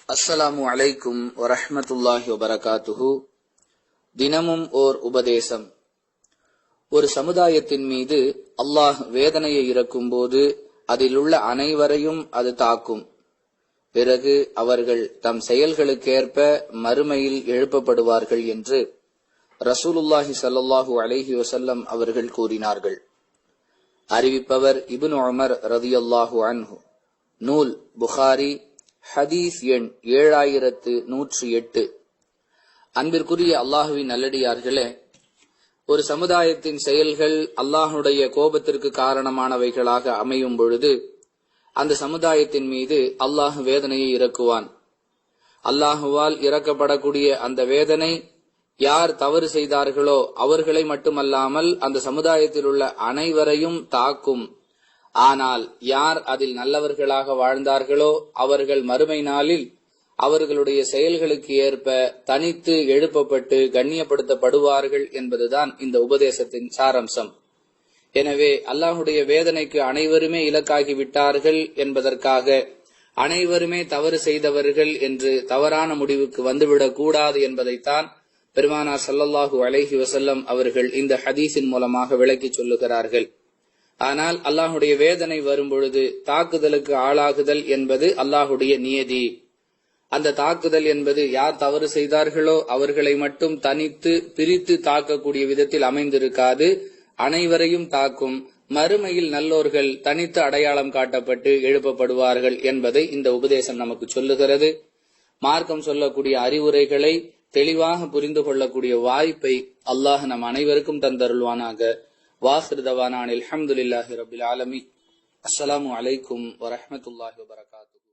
அஸ்ஸலாமு அலைக்கும் வரஹ்மத்துல்லாஹி வபரகாத்துஹு. தினமும் ஓர் உபதேசம். ஒரு சமுதாயத்தின் மீது அல்லாஹ் வேதனையை இறக்கும் போது அதில் உள்ள அனைவரையும் அது தாக்கும். பிறகு அவர்கள் தம் செயல்களுக்கேற்ப மறுமையில் எழுப்பப்படுவார்கள் என்று ரசூலுல்லாஹி ஸல்லல்லாஹு அலைஹி வஸல்லம் அவர்கள் கூறினார்கள். அறிவிப்பவர் இப்னு உமர் ரலியல்லாஹு அன்ஹு. நூல் புகாரி, ஹதீஸ் எண் 7108. அன்பிற்குரிய அல்லாஹுவின் நல்லடியார்களே, ஒரு சமுதாயத்தின் செயல்கள் அல்லாஹுடைய கோபத்திற்கு காரணமானவைகளாக அமையும் பொழுது அந்த சமுதாயத்தின் மீது அல்லாஹ் வேதனையை இறக்குவான். அல்லாஹுவால் இறக்கப்படக்கூடிய அந்த வேதனை யார் தவறு செய்தார்களோ அவர்களை மட்டுமல்லாமல் அந்த சமுதாயத்தில் உள்ள அனைவரையும் தாக்கும். ஆனால் யார் அதில் நல்லவர்களாக வாழ்ந்தார்களோ அவர்கள் மறுமை நாளில் அவர்களுடைய செயல்களுக்கு ஏற்ப தனித்து எழுப்பப்பட்டு கண்ணியப்படுத்தப்படுவார்கள் என்பதுதான் இந்த உபதேசத்தின் சாரம்சம். எனவே அல்லாஹுடைய வேதனைக்கு அனைவருமே இலக்காகி விட்டார்கள் என்பதற்காக அனைவருமே தவறு செய்தவர்கள் என்று தவறான முடிவுக்கு வந்துவிடக் கூடாது என்பதைத்தான் பெருமானார் ஸல்லல்லாஹு அலைஹி வஸல்லம் அவர்கள் இந்த ஹதீஸின் மூலமாக விளக்கி சொல்லுகிறார்கள். ஆனால் அல்லாஹுடைய வேதனை வரும் பொழுது தாக்குதலுக்கு ஆளாகுதல் என்பது அல்லாஹுடைய நியதி. அந்த தாக்குதல் என்பது யார் தவறு செய்தார்களோ அவர்களை மட்டும் தனித்து பிரித்து தாக்கக்கூடிய விதத்தில் அமைந்திருக்காது, அனைவரையும் தாக்கும். மறுமையில் நல்லோர்கள் தனித்து அடையாளம் காட்டப்பட்டு எழுப்பப்படுவார்கள் என்பதை இந்த உபதேசம் நமக்கு சொல்லுகிறது. மார்க்கம் சொல்லக்கூடிய அறிவுரைகளை தெளிவாக புரிந்து கொள்ளக்கூடிய வாய்ப்பை அல்லாஹ் நம் அனைவருக்கும் தந்தருள்வானாக. வாஹிர் தவானா அல்ஹம்துலில்லாஹி ரப்பில் ஆலமீன். அஸ்ஸலாமு அலைக்கும் வரஹ்மத்துல்லாஹி வபரகாத்துஹு.